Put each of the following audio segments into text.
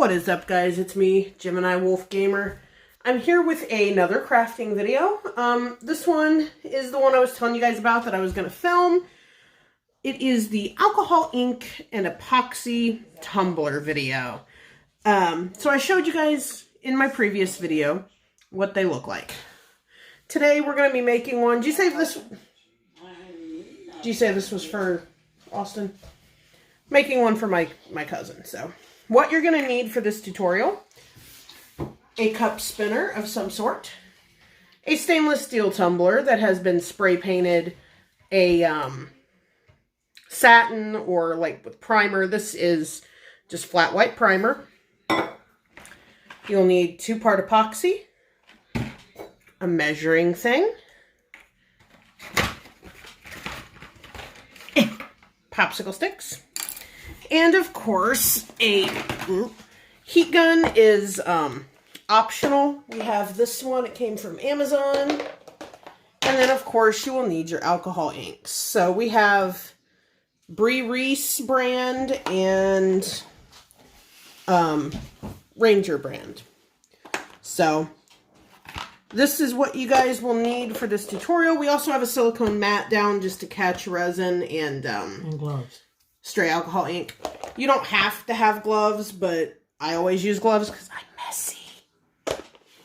What is up, guys? It's me, Gemini Wolf Gamer. I'm here with another crafting video. This one is the one I was telling you guys about that I was going to film. It is the alcohol ink and epoxy tumbler video. So I showed you guys in my previous video what they look like. Today we're going to be making one. Did you say this was for Austin? Making one for my cousin. So what you're going to need for this tutorial: a cup spinner of some sort, a stainless steel tumbler that has been spray painted a satin or like with primer. This is just flat white primer. You'll need 2-part epoxy, a measuring thing, popsicle sticks, and of course a heat gun is optional. We have this one. It came from Amazon. And then of course you will need your alcohol inks. So we have Resin brand and Ranger brand. So this is what you guys will need for this tutorial. We also have a silicone mat down just to catch resin and gloves. Stray alcohol ink. You don't have to have gloves, but I always use gloves because I'm messy.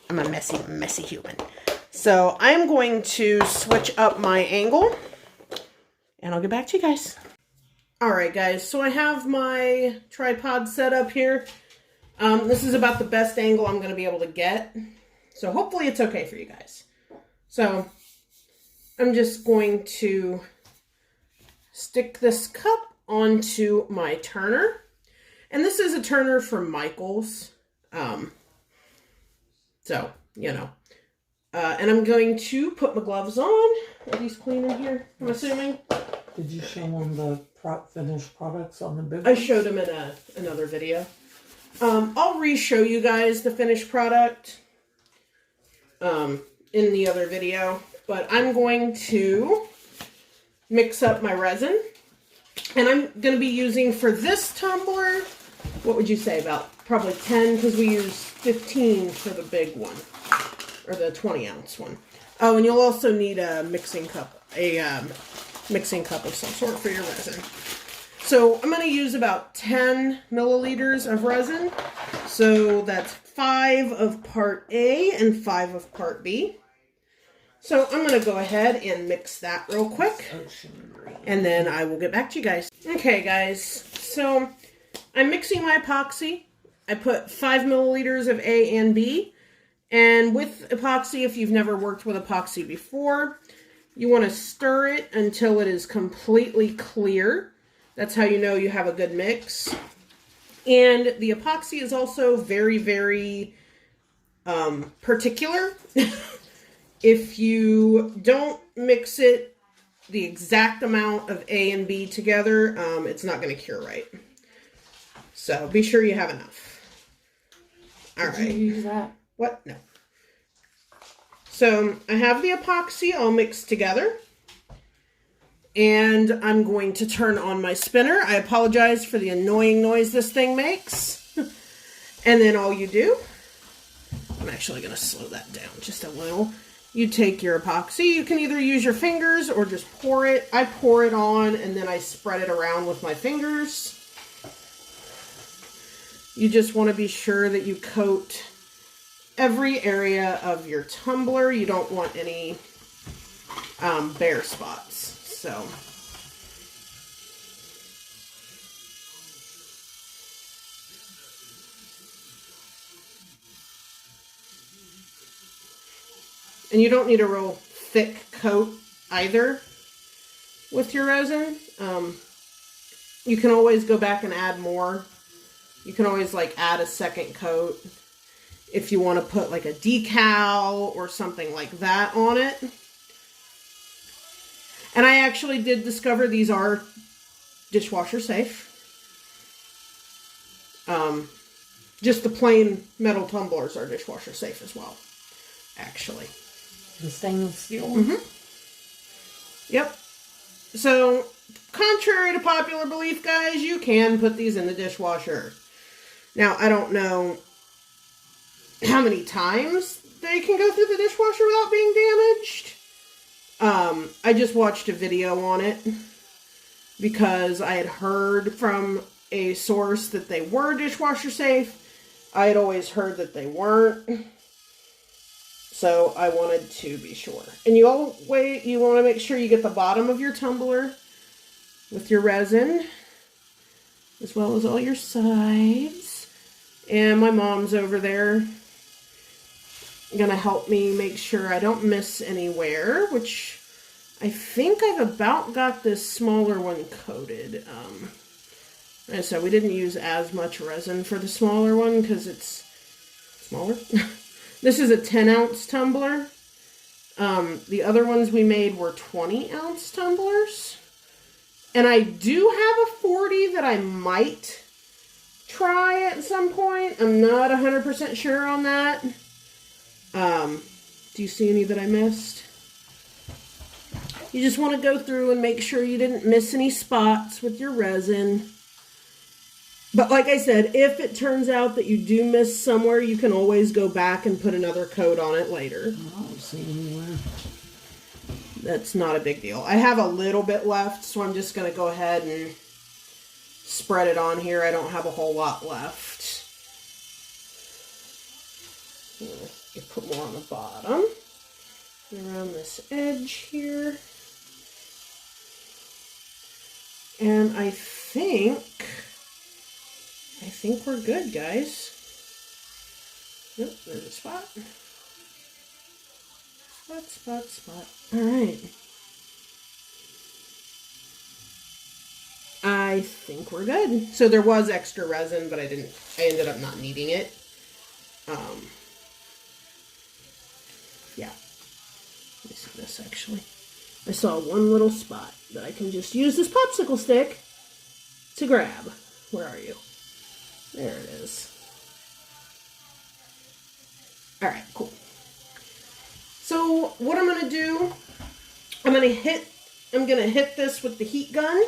I'm a messy human. So I'm going to switch up my angle and I'll get back to you guys. Alright guys, so I have my tripod set up here. This is about the best angle I'm going to be able to get. So hopefully it's okay for you guys. So I'm just going to stick this cup onto my turner. And this is a turner from Michaels. So, you know. And I'm going to put my gloves on. Are these clean in here, I'm assuming? Did you show them the finished products on the big I showed them in another video. I'll re-show you guys the finished product in the other video. But I'm going to mix up my resin. And I'm going to be using for this tumbler, what would you say, about probably 10, because we use 15 for the big one, or the 20-ounce one. Oh, and you'll also need a mixing cup of some sort for your resin. So I'm going to use about 10 milliliters of resin. So that's 5 of part A and 5 of part B. So I'm going to go ahead and mix that real quick. And then I will get back to you guys. Okay, guys. So I'm mixing my epoxy. I put 5 milliliters of A and B. And with epoxy, if you've never worked with epoxy before, you want to stir it until it is completely clear. That's how you know you have a good mix. And the epoxy is also very, very particular. If you don't mix it the exact amount of A and B together, it's not going to cure right. So be sure you have enough. All right. Did you use that? What? No. So I have the epoxy all mixed together. And I'm going to turn on my spinner. I apologize for the annoying noise this thing makes. And then all you do, I'm actually going to slow that down just a little. You take your epoxy. You can either use your fingers or just pour it. I pour it on and then I spread it around with my fingers. You just want to be sure that you coat every area of your tumbler. You don't want any bare spots. So and you don't need a real thick coat either with your resin. You can always go back and add more. You can always like add a second coat if you want to put like a decal or something like that on it. And I actually did discover these are dishwasher safe. Just the plain metal tumblers are dishwasher safe as well, actually. The stainless steel? Mm-hmm. Yep. So, contrary to popular belief, guys, you can put these in the dishwasher. Now, I don't know how many times they can go through the dishwasher without being damaged. I just watched a video on it because I had heard from a source that they were dishwasher safe. I had always heard that they weren't. So I wanted to be sure. And you want to make sure you get the bottom of your tumbler with your resin, as well as all your sides. And my mom's over there gonna help me make sure I don't miss anywhere, which I think I've about got this smaller one coated. And so we didn't use as much resin for the smaller one because it's smaller. This is a 10-ounce tumbler. The other ones we made were 20-ounce tumblers. And I do have a 40 that I might try at some point. I'm not 100% sure on that. Do you see any that I missed? You just want to go through and make sure you didn't miss any spots with your resin. But like I said, if it turns out that you do miss somewhere, you can always go back and put another coat on it later. I don't see anywhere. That's not a big deal. I have a little bit left, so I'm just going to go ahead and spread it on here. I don't have a whole lot left. You put more on the bottom. Around this edge here. And I think we're good, guys. Nope, there's a spot. Spot. Alright. I think we're good. So there was extra resin, but I ended up not needing it. Yeah. Let me see this actually. I saw one little spot that I can just use this popsicle stick to grab. Where are you? There it is. Alright, cool. So what I'm gonna do, I'm gonna hit this with the heat gun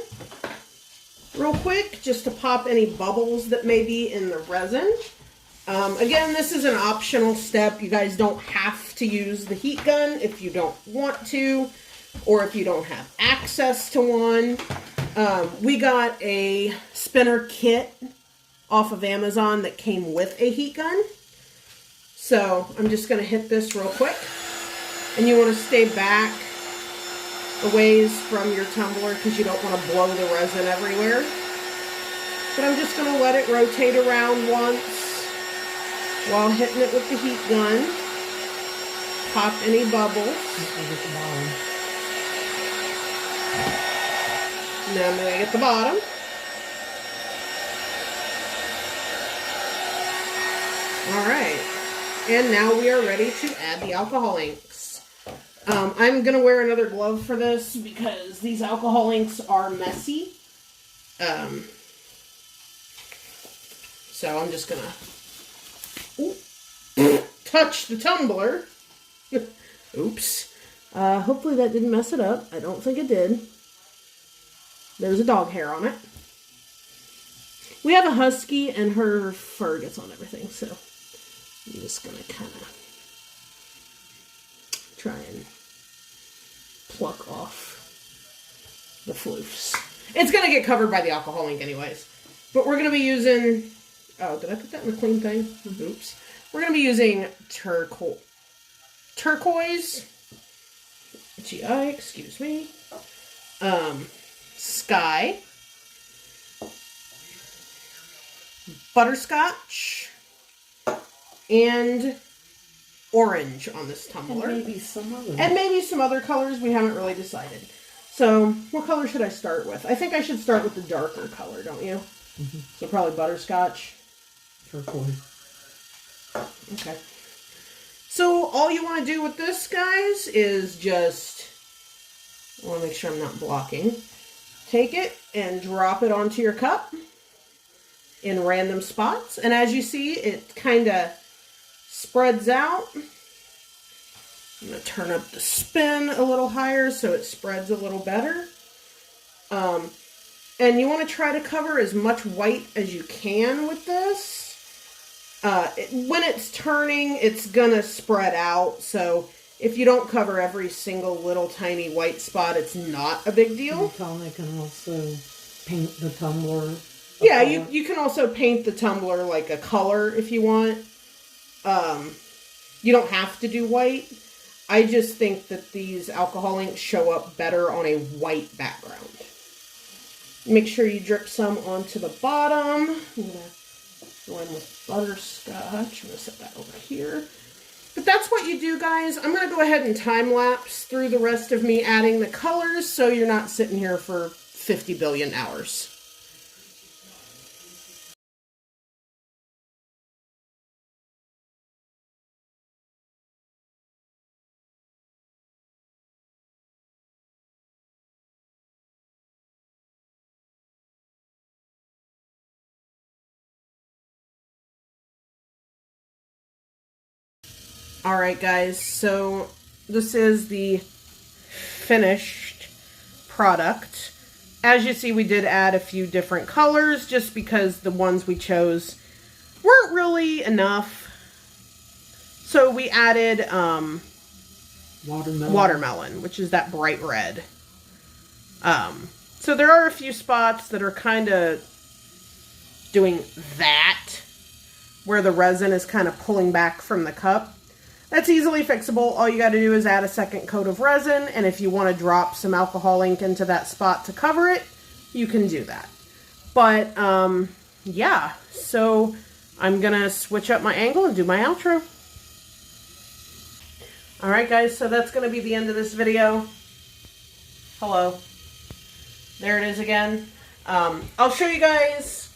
real quick just to pop any bubbles that may be in the resin. Again, this is an optional step. You guys don't have to use the heat gun if you don't want to, or if you don't have access to one. We got a spinner kit off of Amazon that came with a heat gun. So I'm just going to hit this real quick. And you want to stay back a ways from your tumbler because you don't want to blow the resin everywhere. But I'm just going to let it rotate around once while hitting it with the heat gun. Pop any bubbles. Now I'm going to get the bottom. Alright. And now we are ready to add the alcohol inks. I'm going to wear another glove for this because these alcohol inks are messy. So I'm just going to touch the tumbler. Oops. Hopefully that didn't mess it up. I don't think it did. There's a dog hair on it. We have a husky and her fur gets on everything, so I'm just going to kind of try and pluck off the floofs. It's going to get covered by the alcohol ink anyways. But we're going to be using... Oh, did I put that in the clean thing? Oops. We're going to be using turquoise. GI, excuse me. Sky. Butterscotch. And orange on this tumbler. And maybe some other colors. We haven't really decided. So, what color should I start with? I think I should start with the darker color, don't you? Mm-hmm. So probably butterscotch. Turquoise. Okay. So, all you want to do with this, guys, is just... I want to make sure I'm not blocking. Take it and drop it onto your cup in random spots. And as you see, it kind of spreads out. I'm going to turn up the spin a little higher so it spreads a little better. And you want to try to cover as much white as you can with this. when it's turning, it's gonna spread out. So if you don't cover every single little tiny white spot, it's not a big deal. I can also paint the tumbler. Yeah, you can also paint the tumbler like a color if you want. You don't have to do white. I just think that these alcohol inks show up better on a white background. Make sure you drip some onto the bottom. I'm going to go in with butterscotch. I'm going to set that over here. But that's what you do, guys. I'm going to go ahead and time-lapse through the rest of me adding the colors so you're not sitting here for 50 billion hours. Alright guys, so this is the finished product. As you see, we did add a few different colors just because the ones we chose weren't really enough. So we added watermelon, which is that bright red. So there are a few spots that are kind of doing that, where the resin is kind of pulling back from the cup. That's easily fixable. All you got to do is add a second coat of resin, and if you want to drop some alcohol ink into that spot to cover it, you can do that. But, yeah, so I'm going to switch up my angle and do my outro. Alright guys, so that's going to be the end of this video. Hello. There it is again. I'll show you guys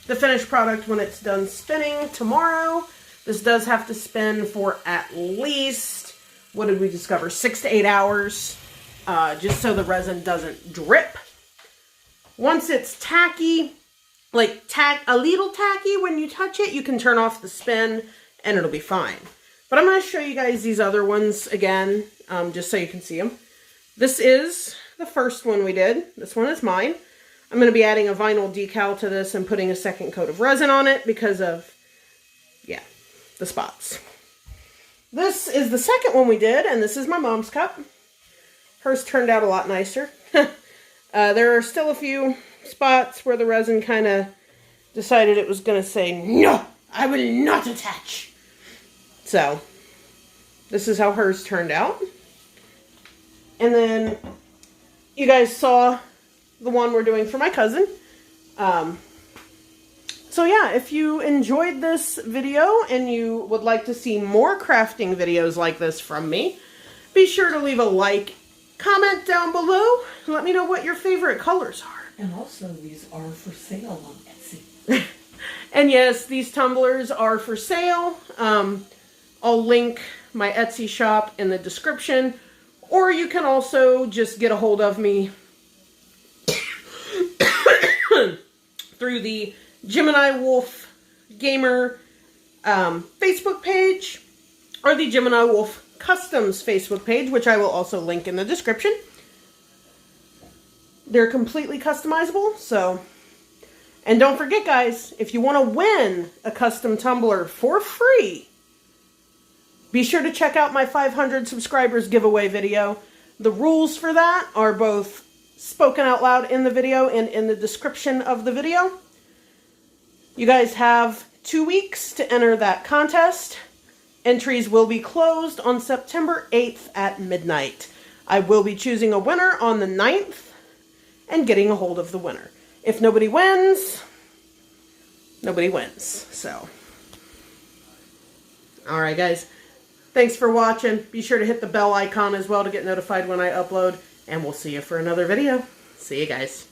the finished product when it's done spinning tomorrow. This does have to spin for at least, what did we discover, 6 to 8 hours, just so the resin doesn't drip. Once it's tacky, like a little tacky when you touch it, you can turn off the spin and it'll be fine. But I'm going to show you guys these other ones again, just so you can see them. This is the first one we did. This one is mine. I'm going to be adding a vinyl decal to this and putting a second coat of resin on it because of, yeah, the spots. This is the second one we did, and this is my mom's cup. Hers turned out a lot nicer. There are still a few spots where the resin kind of decided it was going to say, no, I will not attach. So, this is how hers turned out. And then, you guys saw the one we're doing for my cousin. So yeah, if you enjoyed this video and you would like to see more crafting videos like this from me, be sure to leave a like, comment down below, and let me know what your favorite colors are. And also, these are for sale on Etsy. And yes, these tumblers are for sale. I'll link my Etsy shop in the description, or you can also just get a hold of me through the Gemini Wolf Gamer Facebook page, or the Gemini Wolf Customs Facebook page, which I will also link in the description. They're completely customizable, so... And don't forget, guys, if you want to win a custom tumbler for free, be sure to check out my 500 subscribers giveaway video. The rules for that are both spoken out loud in the video and in the description of the video. You guys have 2 weeks to enter that contest. Entries will be closed on September 8th at midnight. I will be choosing a winner on the 9th and getting a hold of the winner. If nobody wins, nobody wins. So, alright guys, thanks for watching. Be sure to hit the bell icon as well to get notified when I upload, and we'll see you for another video. See you guys.